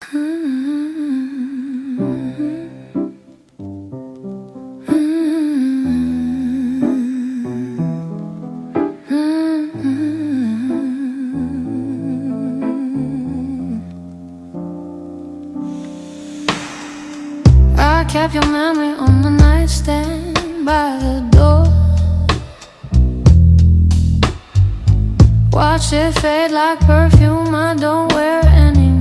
I kept your memory on the nightstand by the door. Watch it fade like perfume I don't wear anymore.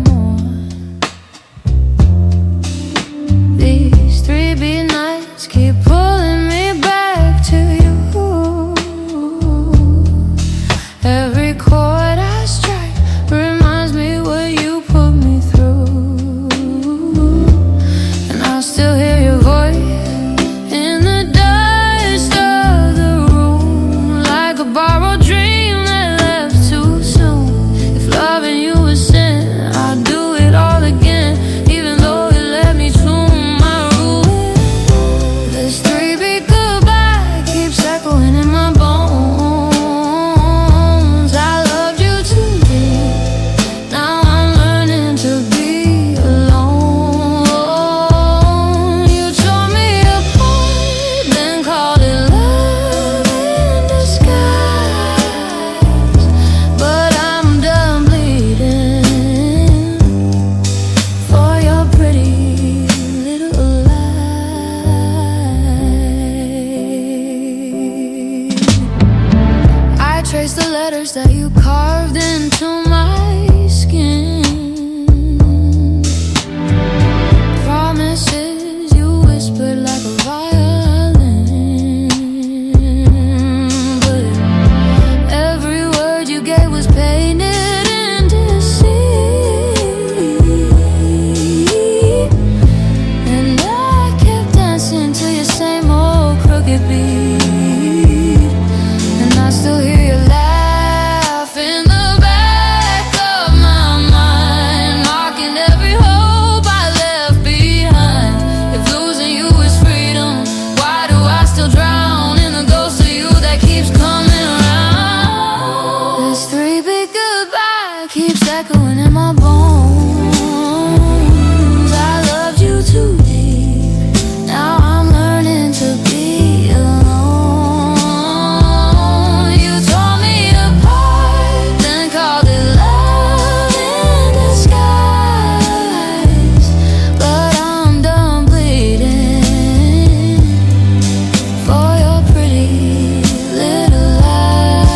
These 3-beat nights keep pulling me back to you. Every chord I strike reminds me what you put me through. And I still hear your voice in the dust of the room, like a borrowed dream that left too soon. If loving you was sin, I'd do it all again, even though it led me to my ruin. This 3-beat goodbye keeps echoing in my bones. I loved you too deep, now I'm learning to be alone. You tore me apart, then called it love in disguise. But I'm done bleeding for your pretty little lies. I traced the letters that you carved into my skin, promises you whispered like a violin. But every word you gave was painted in deceit. And I kept dancing to your same old crooked beat. And I still hear you laugh in the back of my mind, mocking every hope I left behind. If losing you is freedom, why do I still drown in the ghost of you that keeps coming around? This 3-beat goodbye keeps echoing in my bones. I loved you too deep, now I'm learning to be alone. You tore me apart, then called it love in disguise. But I'm done bleeding for your pretty little lies.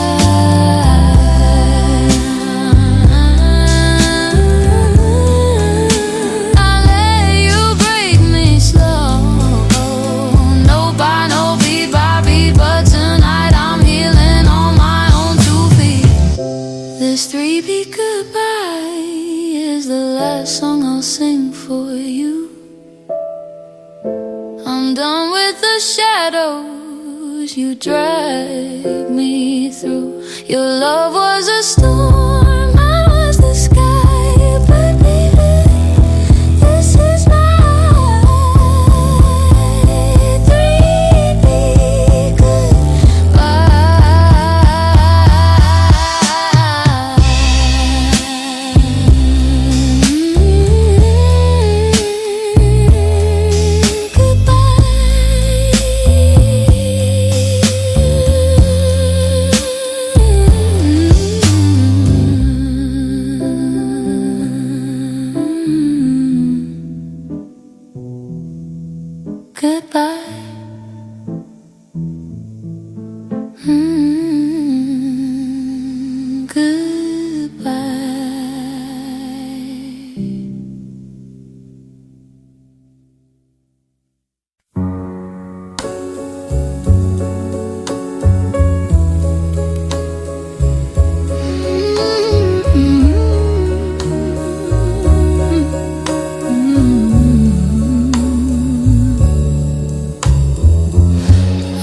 I let you break me slow, no by no, beat by beat. But tonight I'm healing on my own 2 feet. This 3-beat goodbye is the last song I'll sing for you. I'm done with the shadows you dragged me through. Your love was a storm, I was the sky. But baby, this is my 3-beat goodbye.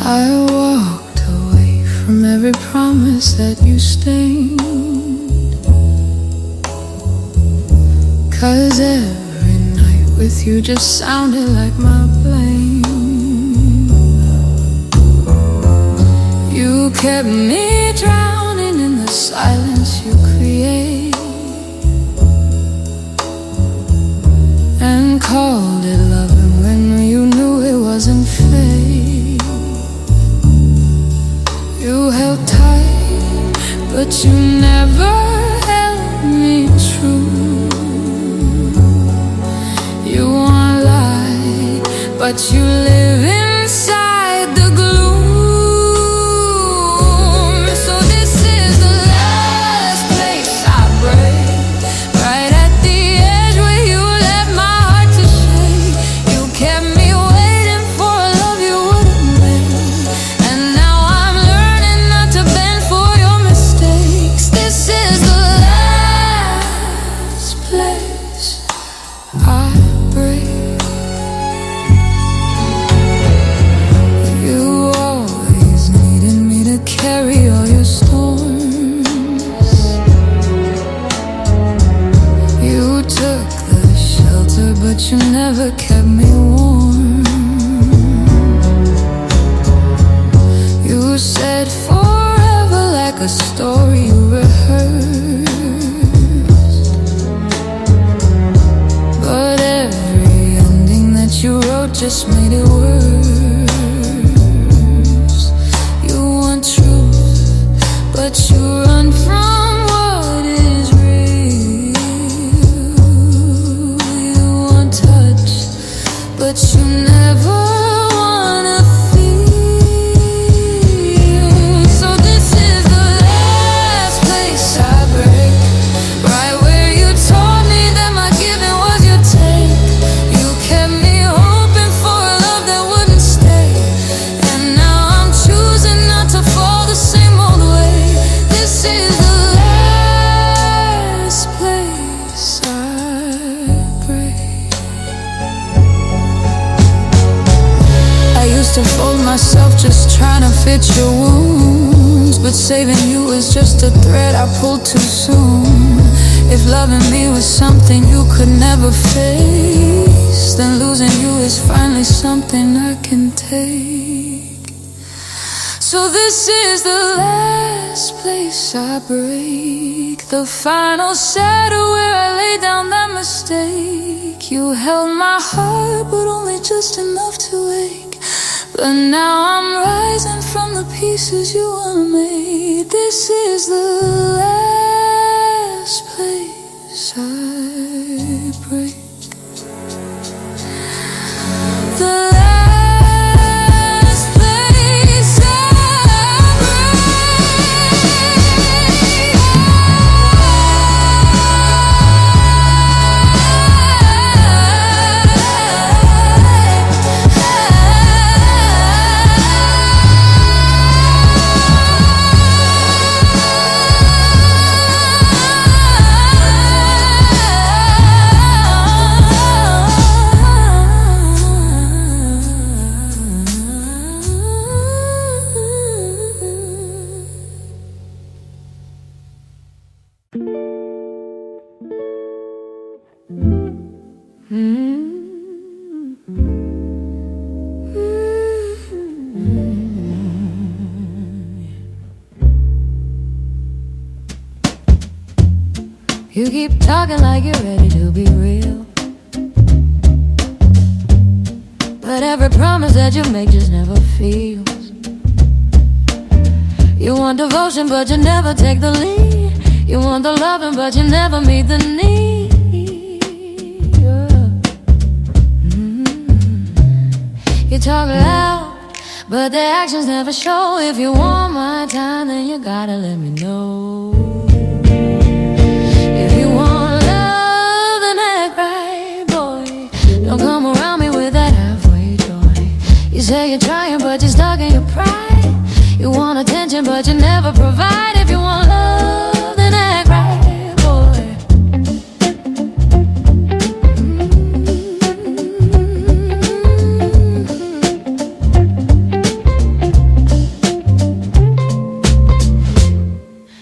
I walked away from every promise that you stained, 'cause every night with you just sounded like my blame. You kept me drowning in the silence you create. called it loving when you knew it wasn't fake. You held tight, but you never held me true. You won't lie, but you live inside the gloom. So this is the last place I break, right at the edge where you left my heart to shake. You kept me waiting for a love you wouldn't make, and now I'm learning not to bend for your mistakes. This is the last place I break. You always needed me to carry all your storms. You took the shelter, but you never kept me warm. You said forever like a story you rehearsed, but every ending that you wrote just made it worse. You want truth, but you run from what is real. You want touch, but you never wanna feel. So this is the last place I break, right where you told me that my giving was your take. You kept me hoping for a love that wouldn't stay, and now I'm choosing not to fall the same old way. This is the last place I break. I used to fold myself just trying to fit your wounds, but saving you is just a thread I pulled too soon. If loving me was something you could never face, then losing you is finally something I can take. So this is the last place I break, the final shadow where I lay down that mistake. You held my heart, but only just enough to ache. But now I'm rising from the pieces you unmade. This is the last place I break. The last place I You keep talking like you're ready to be real, but every promise that you make just never feels. You want devotion, but you never take the lead. You want the loving, but you never meet the need. You talk loud, but the actions never show. If you want my time, then you gotta let me know. Don't come around me with that halfway joy. You say you're trying, but you're stuck in your pride. You want attention, but you never provide. If you want love, then act right, boy.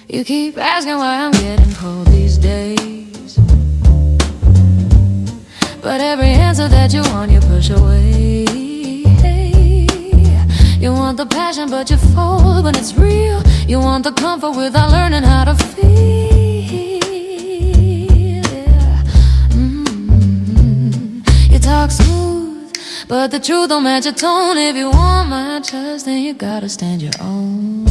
You keep asking why I'm getting cold these days, but every answer that you want, you push away. You want the passion, but you fold when it's real. You want the comfort without learning how to feel. You but the truth don't match your tone. If you want my trust, then you gotta stand your own.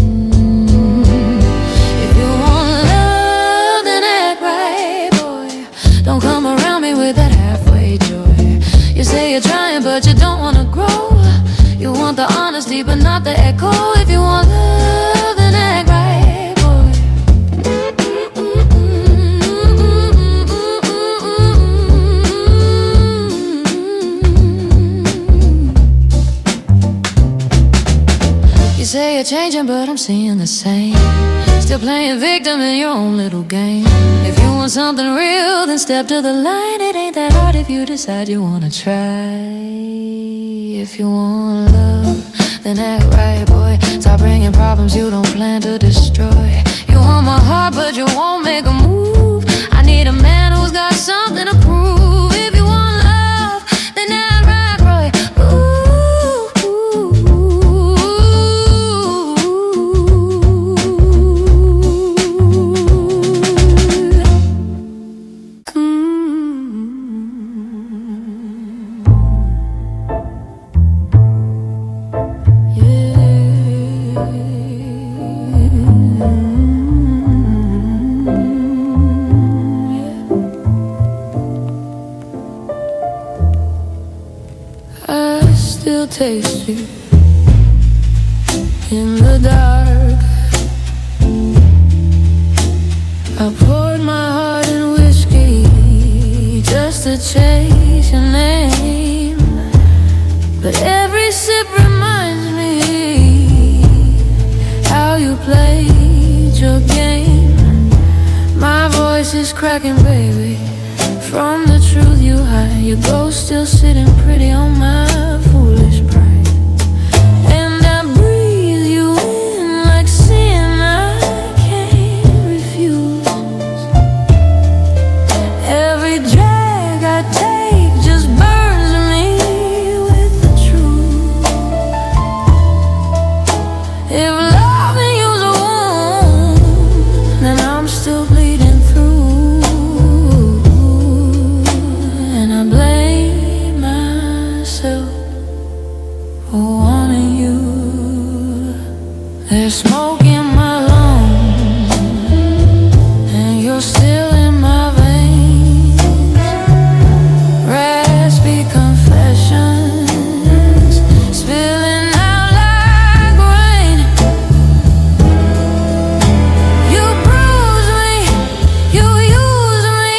If you want love, then act right, boy. Don't come around me with that halfway joy. You say you're trying, but you don't wanna grow. You want the honesty, but not the echo. If you want love, then act right, boy. You say you're changing, but I'm seeing the same. Still playing victim in your own little game. If you want something real, then step to the line. It ain't that hard if you decide you wanna try. If you want love, then act right, boy. Stop bringing problems you don't plan to destroy. You want my heart, but you won't make a move. I need a man who's got something to prove. If you want love, then act right, boy. Taste you in the dark. I poured my heart in whiskey just to chase your name, but every sip reminds me how you played your game. My voice is cracking, baby, from the truth you hide. Your ghost still sitting pretty on my foolish pride. And I breathe you in like sin I can't refuse. Every drag I take just burns me with the truth. If loving you's a wound, then I'm still bleeding through. And I blame myself for wanting you. There's smoke in my lungs, and you're still in my veins. Raspy confessions spilling out like rain. You bruise me, you use me,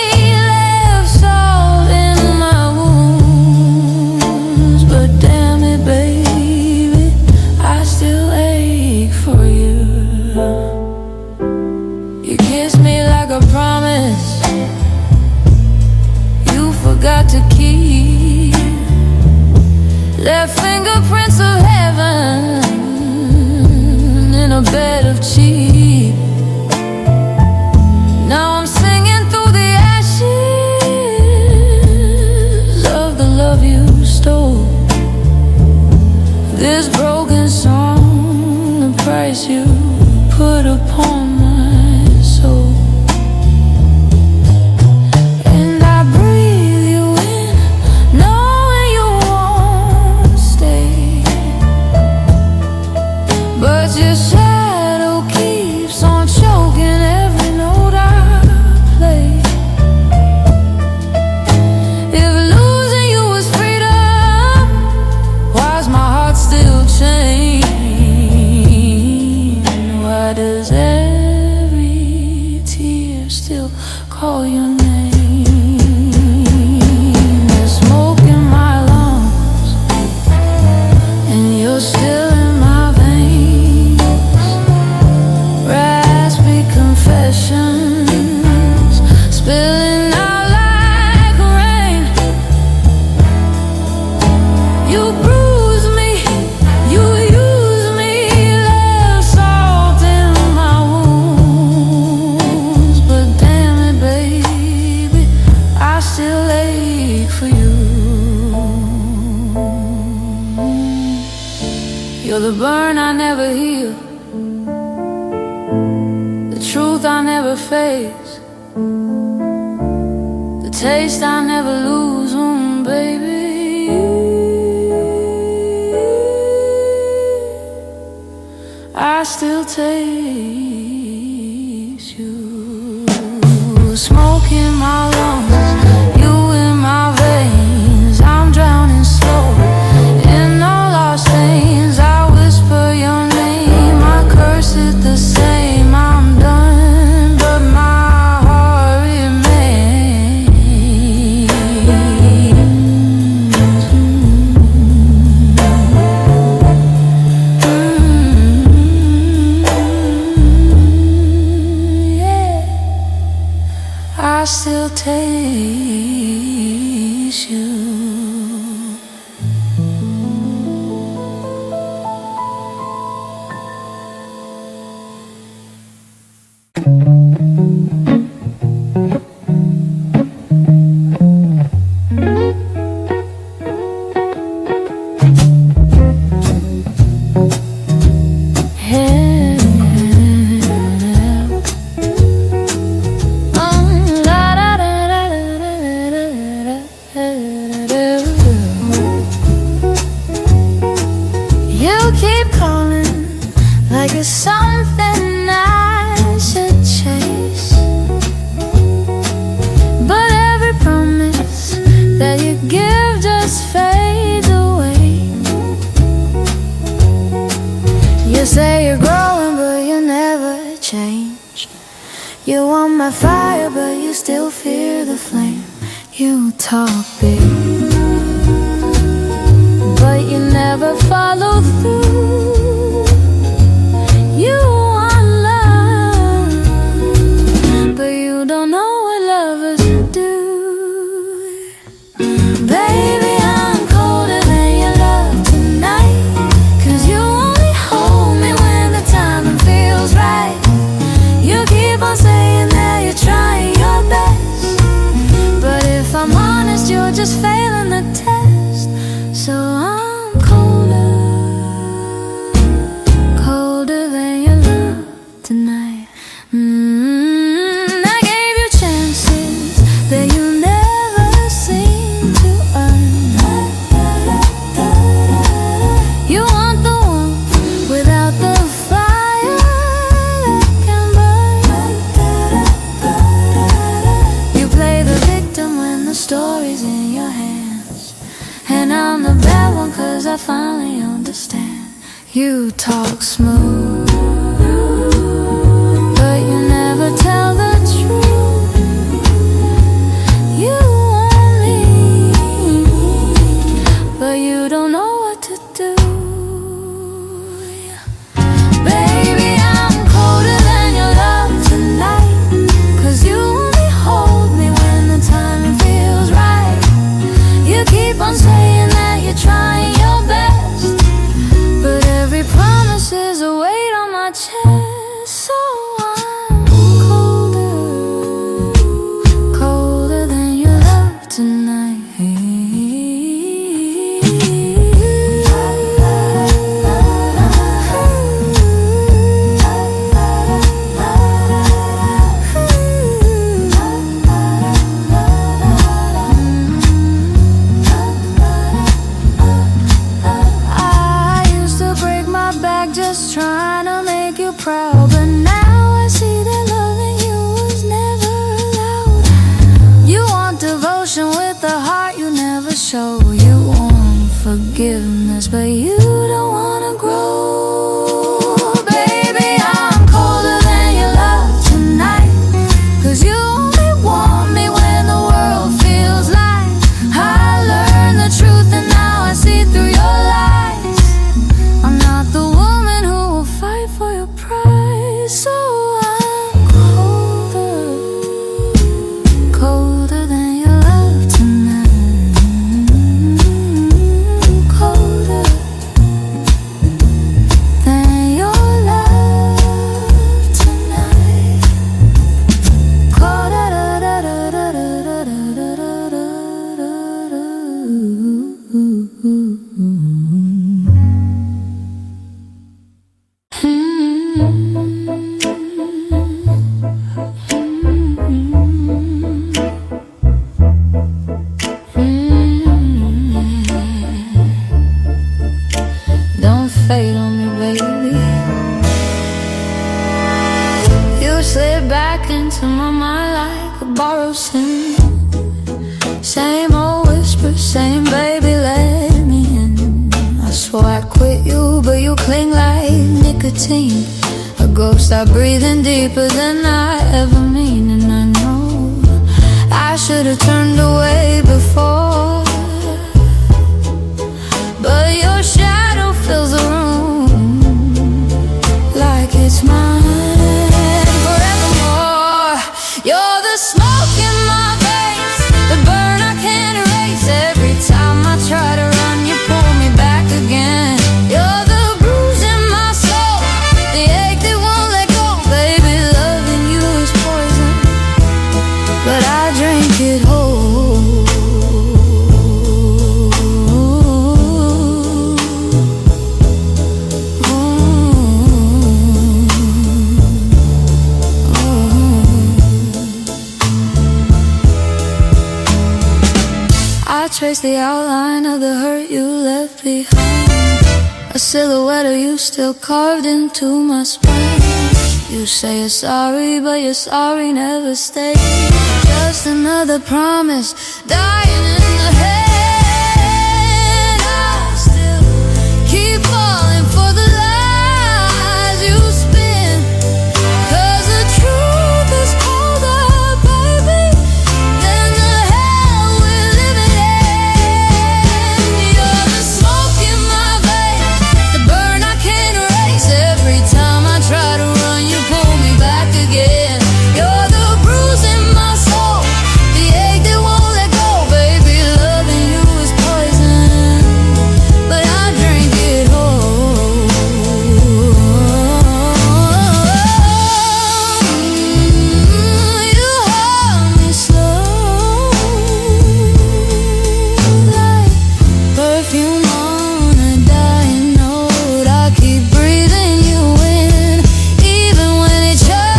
left salt in my wounds. But damn it, baby, I still ache for you. You kissed me like a promise you forgot to keep. Left fingerprints of heaven in a bed of cheap. Now I'm singing through the ashes of the love you stole. This broken song, the price you put upon my soul. And I breathe you in, knowing you won't stay. But your shadow keeps on choking every note I play. If losing you was freedom, why's my heart still chained? Why does every tear still call your name? There's smoke in my lungs, and you're still in my veins. Raspy confessions spilling out like rain. You bruise me, you use me, left salt in my wounds. But damn it, baby, I still ache for you. You're the burn I never heal, the truth I never face, the taste I never lose, baby. taste you. Smoke in my lungs, you in my veins. I'm drowning slow in all our stains. I whisper your name, I curse it the same. I'm done, but my heart remains. I still taste you. You keep calling like it's something I should chase, but every promise that you give just fades away. You say you're growing, but you never change. You want my fire, but you still fear the flame. You talk big, but you never follow through. You want love, but you don't know what lovers do. Baby, I'm colder than your love tonight, 'cause you only hold me when the timing feels right. You keep on saying that you're trying your best, but if I'm honest, you're just failing the test. So I'm colder, colder than your love tonight. I gave you chances that you never seem to earn. You want the warmth without the fire that can burn. You play the victim when the story's in your hands, and I'm the bad one 'cause I finally understand. You talk smooth, but you never tell the truth. You want me, but you don't know what to do. Baby, I'm colder than your love tonight, 'cause you only hold me when the timing feels right. You keep on saying that you're trying your best, but every promise is a weight on my chest. So I'm colder, colder than your love tonight. I used to break my back just trying to make you proud, but now I see that loving you was never allowed. You want devotion with a heart you never show. You want forgiveness, but you don't wanna grow. Baby, I'm colder than your love tonight, 'cause you only want me when the world feels like I learned the truth and now I see through your lies. I'm not the woman who will fight for your pride. So I'm colder, colder than your love tonight. Colder, nicotine. A ghost I breathing deeper than I ever mean. And I know I should have turned away before, but your shadow fills the room like it's mine forevermore. You're the smoke in my veins, the burn I can't erase. Every time I try to run, you pull me back again. You're the bruise in my soul, the ache that won't let go. Baby, loving you is poison, but I drink it whole. I trace the outline of the hurt you left behind, a silhouette of you still carved into my spine. You say you're sorry, but your sorry never stays. Just another promise dying in the head. I still keep falling for the lies you spin, 'cause the truth is colder, baby, than the hell we're living in. You're the smoke in my veins, the burn I can't erase. Every time I try to run, you pull me back again. You're the bruise in my soul, the ache that won't let go. Baby, loving you is poison, but I drink it whole. You hold me slow, like perfume on a dying note. I keep breathing you in, even when it hurts.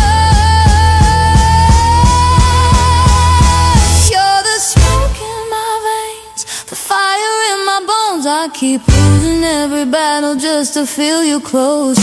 You're the smoke in my veins, the fire in my bones. I keep losing every battle just to feel you close.